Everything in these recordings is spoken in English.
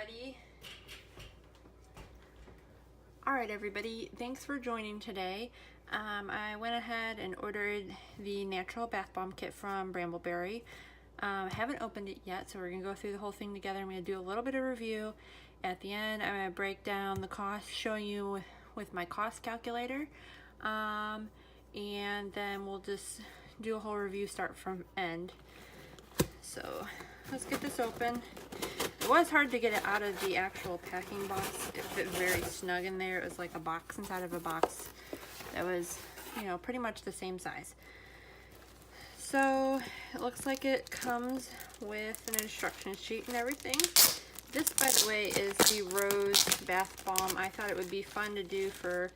ready. Alright everybody, thanks for joining today. I went ahead and ordered the natural bath bomb kit from Bramble. I haven't opened it yet, so we're going to go through the whole thing together. I'm going to do a little bit of review. At the end, I'm going to break down the cost, showing you with my cost calculator. And then we'll just do a whole review start from end. So let's get this open. It was hard to get it out of the actual packing box. It fit very snug in there. It was like a box inside of a box that was, you know, pretty much the same size. So it looks like it comes with an instruction sheet and everything. This, by the way, is the rose bath bomb. I thought it would be fun to do for,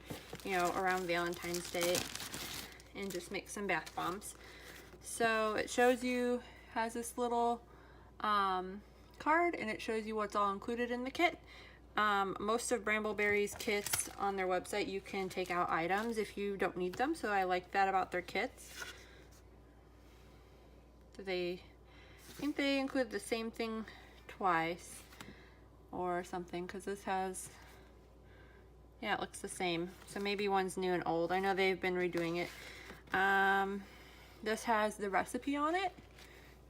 you know, around Valentine's Day and just make some bath bombs. So it shows you, has this little card, and it shows you what's all included in the kit. Most of Brambleberry's kits on their website, you can take out items if you don't need them, so I like that about their kits. So I think they include the same thing twice or something, because this has, yeah, it looks the same. So maybe one's new and old. I know they've been redoing it. This has the recipe on it,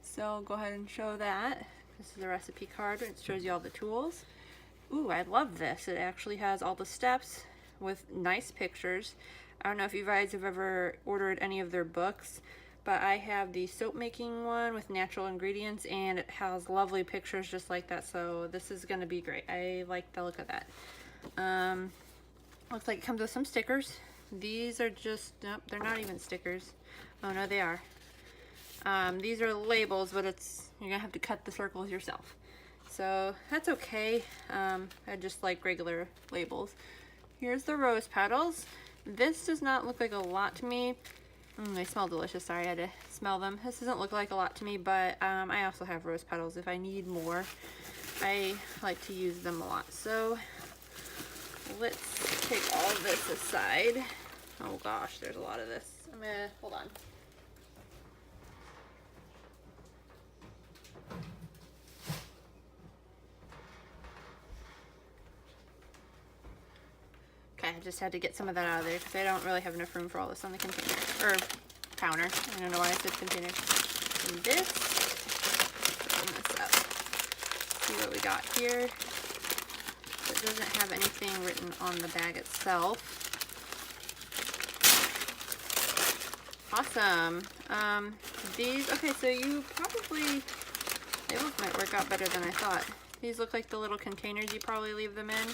so I'll go ahead and show that. This is the recipe card, and it shows you all the tools. Ooh, I love this. It actually has all the steps with nice pictures. I don't know if you guys have ever ordered any of their books, but I have the soap making one with natural ingredients, and it has lovely pictures just like that, so this is going to be great. I like the look of that. Looks like it comes with some stickers. These are just, nope, they're not even stickers. Oh no, they are. These are labels, but you're gonna have to cut the circles yourself. So that's okay. I just like regular labels. Here's the rose petals. This does not look like a lot to me. They smell delicious. Sorry, I had to smell them. This doesn't look like a lot to me, but I also have rose petals if I need more. I like to use them a lot. So let's take all of this aside. Oh gosh, there's a lot of this. I'm gonna, hold on. Okay, I just had to get some of that out of there because I don't really have enough room for all this on the container, or counter. I don't know why I said container. And this, open this up. See what we got here. It doesn't have anything written on the bag itself. Awesome. These, okay, so you probably, they might work out better than I thought. These look like the little containers you probably leave them in.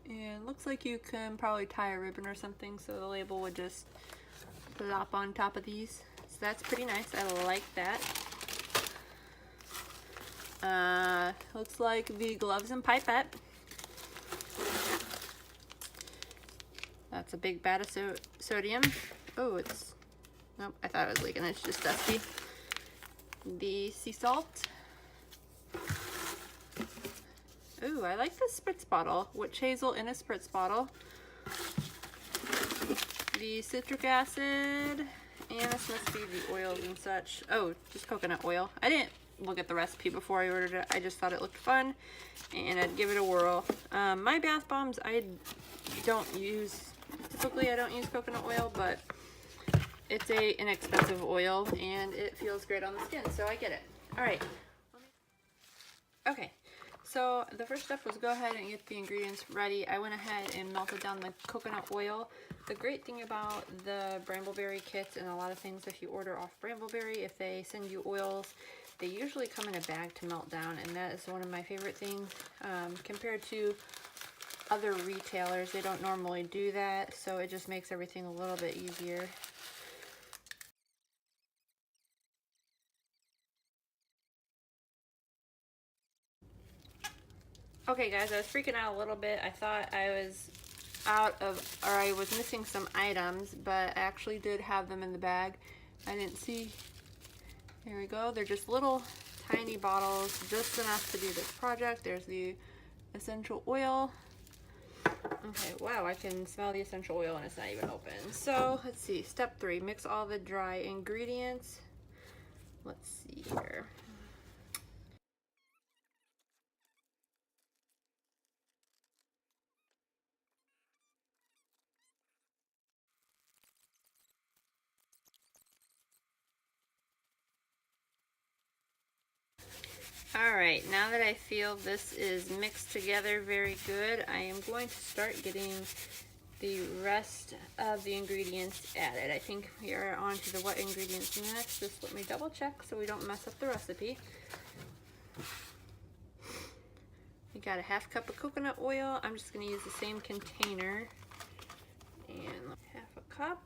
And looks like you can probably tie a ribbon or something, so the label would just plop on top of these. So that's pretty nice. I like that. Looks like the gloves and pipette. That's a big vat of sodium. Oh, it's, nope, I thought it was leaking. It's just dusty. The sea salt. Ooh, I like this spritz bottle. Witch hazel in a spritz bottle. The citric acid. And this must be the oils and such. Oh, just coconut oil. I didn't look at the recipe before I ordered it. I just thought it looked fun, and I'd give it a whirl. My bath bombs, I don't use, typically I don't use coconut oil, but it's an inexpensive oil, and it feels great on the skin, so I get it. All right. Okay. So the first step was go ahead and get the ingredients ready. I went ahead and melted down the coconut oil. The great thing about the Brambleberry kits and a lot of things, if you order off Brambleberry, if they send you oils, they usually come in a bag to melt down, and that is one of my favorite things. Compared to other retailers, they don't normally do that, so it just makes everything a little bit easier. Okay guys, I was freaking out a little bit. I thought I was I was missing some items, but I actually did have them in the bag. I didn't see, here we go. They're just little tiny bottles, just enough to do this project. There's the essential oil. Okay, wow, I can smell the essential oil and it's not even open. So let's see, step 3, mix all the dry ingredients. Let's see here. Alright, now that I feel this is mixed together very good, I am going to start getting the rest of the ingredients added. I think we are on to the wet ingredients next. Just let me double check so we don't mess up the recipe. We got a half cup of coconut oil. I'm just going to use the same container. And half a cup.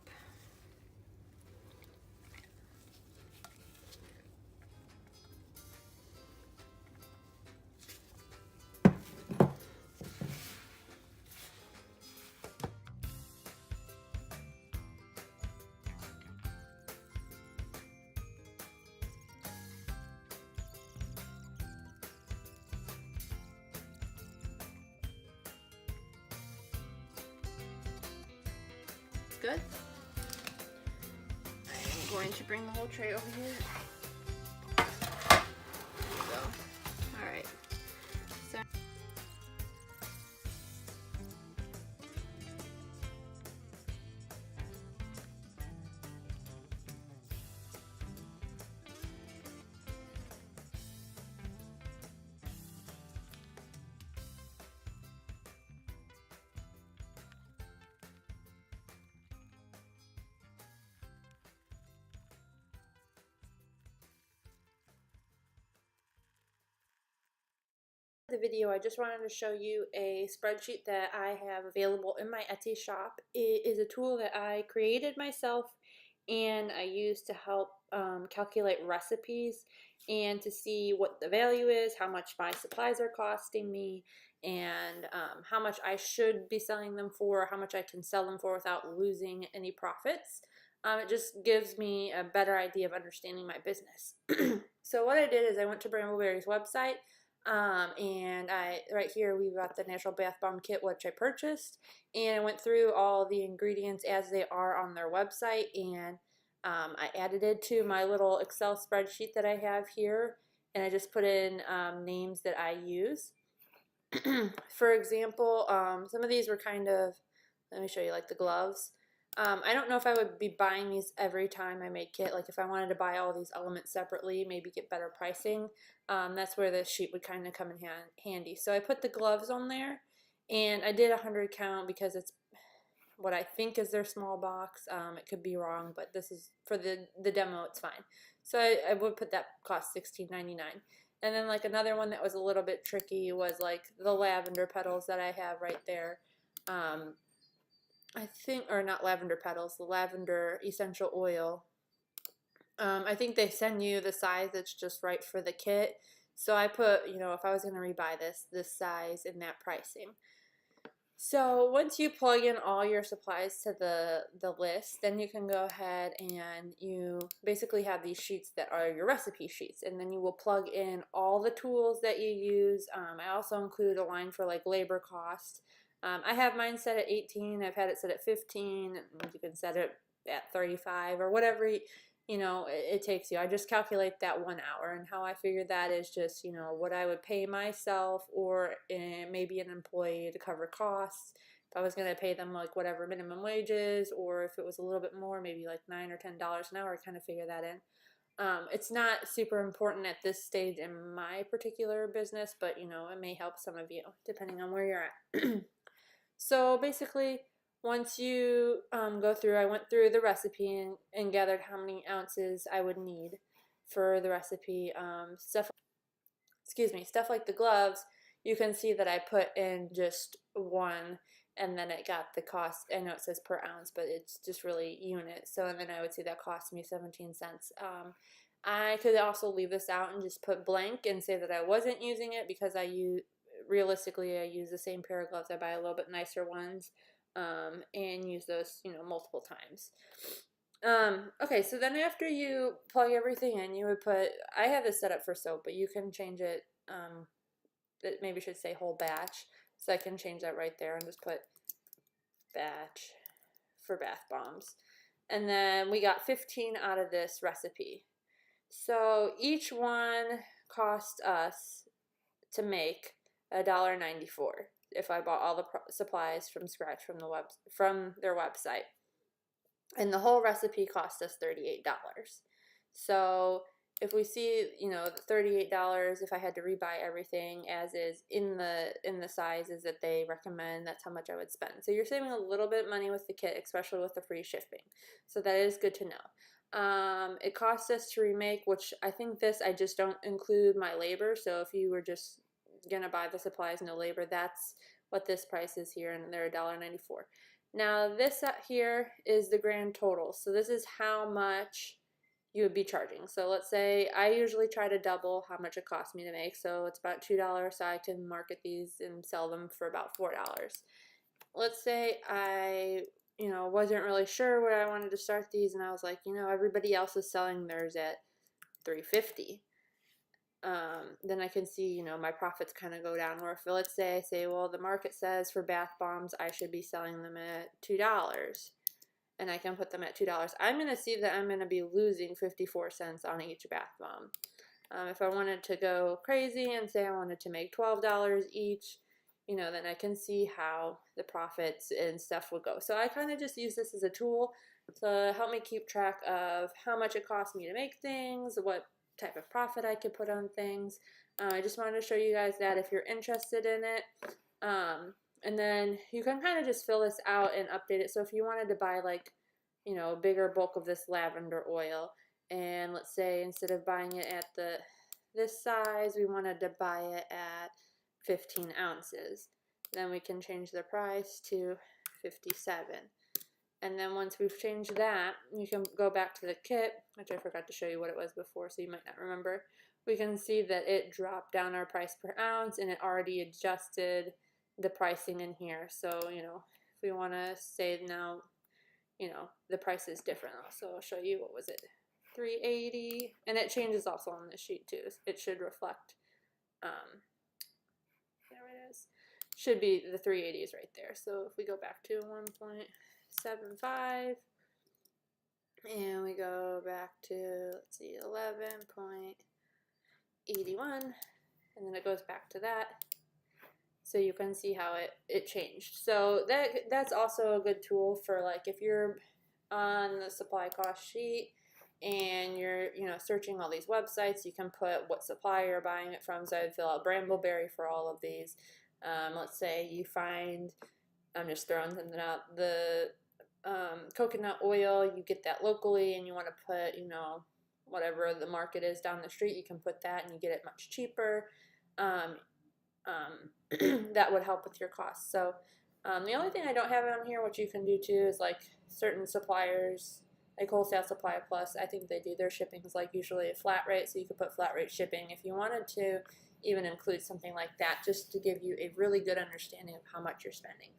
Good. I'm going to bring the whole tray over here. There you go. Alright. So the video, I just wanted to show you a spreadsheet that I have available in my Etsy shop. It is a tool that I created myself and I use to help calculate recipes and to see what the value is, how much my supplies are costing me, and how much I should be selling them for, how much I can sell them for without losing any profits. It just gives me a better idea of understanding my business. So what I did is I went to Brambleberry's website. And right here we've got the natural bath bomb kit, which I purchased, and I went through all the ingredients as they are on their website, and I added it to my little Excel spreadsheet that I have here, and I just put in names that I use. For example, some of these were kind of, let me show you, like the gloves. I don't know if I would be buying these every time I make kit. Like if I wanted to buy all these elements separately, maybe get better pricing, that's where this sheet would kind of come in handy. So I put the gloves on there, and I did 100 count because it's what I think is their small box. It could be wrong, but this is for the demo, it's fine. So I would put that cost $16.99. And then like another one that was a little bit tricky was like the lavender petals that I have right there. I think, or not lavender petals, the lavender essential oil. I think they send you the size that's just right for the kit. So I put, you know, if I was going to rebuy this size and that pricing. So once you plug in all your supplies to the list, then you can go ahead and you basically have these sheets that are your recipe sheets, and then you will plug in all the tools that you use. I also include a line for like labor cost. I have mine set at 18. I've had it set at 15. You can set it at 35 or whatever you know it takes you. I just calculate that 1 hour, and how I figure that is just, you know, what I would pay myself or maybe an employee to cover costs. If I was going to pay them like whatever minimum wages, or if it was a little bit more, maybe like $9 or $10 an hour, I kind of figure that in. It's not super important at this stage in my particular business, but you know, it may help some of you depending on where you're at. So basically, once you go through, I went through the recipe and gathered how many ounces I would need for the recipe. Stuff like the gloves, you can see that I put in just one, and then it got the cost. I know it says per ounce, but it's just really units. So, and then I would see that cost me 17 cents. I could also leave this out and just put blank and say that I wasn't using it because realistically, I use the same pair of gloves. I buy a little bit nicer ones, and use those, you know, multiple times. Okay, so then after you plug everything in, you would put, I have this set up for soap, but you can change it, it maybe should say whole batch, so I can change that right there and just put batch for bath bombs. And then we got 15 out of this recipe. So each one cost us to make $1.94 if I bought all the supplies from scratch from their website. And the whole recipe cost us $38. So if we see, you know, $38, if I had to rebuy everything as is in the sizes that they recommend, that's how much I would spend. So you're saving a little bit of money with the kit, especially with the free shipping. So that is good to know. It costs us to remake, which I think I just don't include my labor. So if you were just gonna buy the supplies, no labor, that's what this price is here, and they're $1.94. Now this here is the grand total. So this is how much you would be charging. So let's say I usually try to double how much it costs me to make. So it's about $2, so I can market these and sell them for about $4. Let's say I, you know, wasn't really sure where I wanted to start these, and I was like, you know, everybody else is selling theirs at $3.50. Then I can see, you know, my profits kind of go down. Or if let's say I say, well, the market says for bath bombs I should be selling them at $2, and I can put them at $2. I'm going to see that I'm going to be losing 54 cents on each bath bomb. If I wanted to go crazy and say I wanted to make $12 each, you know, then I can see how the profits and stuff would go. So I kind of just use this as a tool to help me keep track of how much it costs me to make things, what type of profit I could put on things. I just wanted to show you guys that if you're interested in it. And then you can kind of just fill this out and update it. So if you wanted to buy, like, you know, a bigger bulk of this lavender oil, and let's say instead of buying it at this size, we wanted to buy it at 15 ounces, then we can change the price to 57. And then once we've changed that, you can go back to the kit, which I forgot to show you what it was before, so you might not remember. We can see that it dropped down our price per ounce, and it already adjusted the pricing in here. So, you know, if we want to say now, you know, the price is different. So I'll show you, what was it, $3.80, and it changes also on this sheet too. It should reflect, there it is, should be the $3.80 is right there. So if we go back to 1.75, and we go back to, let's see, 11.81, and then it goes back to that. So you can see how it changed. So that's also a good tool for, like, if you're on the supply cost sheet and you're, you know, searching all these websites, you can put what supplier you're buying it from. So I'd fill out Brambleberry for all of these. Let's say you find, I'm just throwing something out, the coconut oil, you get that locally, and you want to put, you know, whatever the market is down the street, you can put that and you get it much cheaper. That would help with your costs. So the only thing I don't have on here, which you can do too, is like certain suppliers, like Wholesale Supply Plus, I think they do their shipping is like usually a flat rate, so you could put flat rate shipping if you wanted to even include something like that, just to give you a really good understanding of how much you're spending.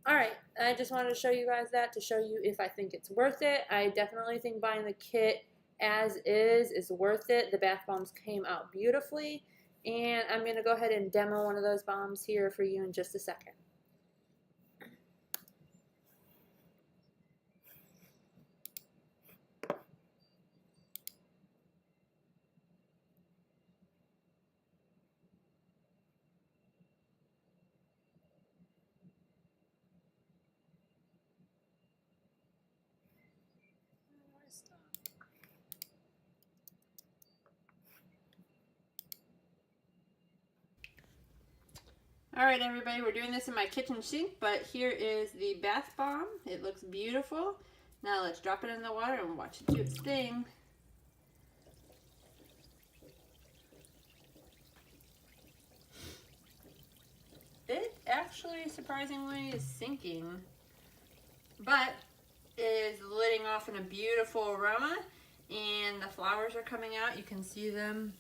Alright, I just wanted to show you guys that, to show you if I think it's worth it. I definitely think buying the kit as is worth it. The bath bombs came out beautifully. And I'm going to go ahead and demo one of those bombs here for you in just a second. Alright everybody, we're doing this in my kitchen sink, but here is the bath bomb. It looks beautiful. Now let's drop it in the water and watch it do its thing. It actually surprisingly is sinking, but is letting off in a beautiful aroma, and the flowers are coming out. You can see them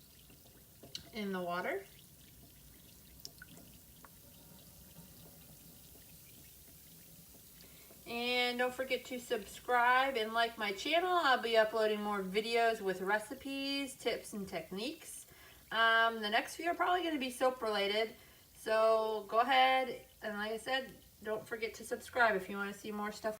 in the water. And don't forget to subscribe and like my channel. I'll be uploading more videos with recipes, tips, and techniques. The next few are probably going to be soap related. So go ahead and, like I said, don't forget to subscribe if you want to see more stuff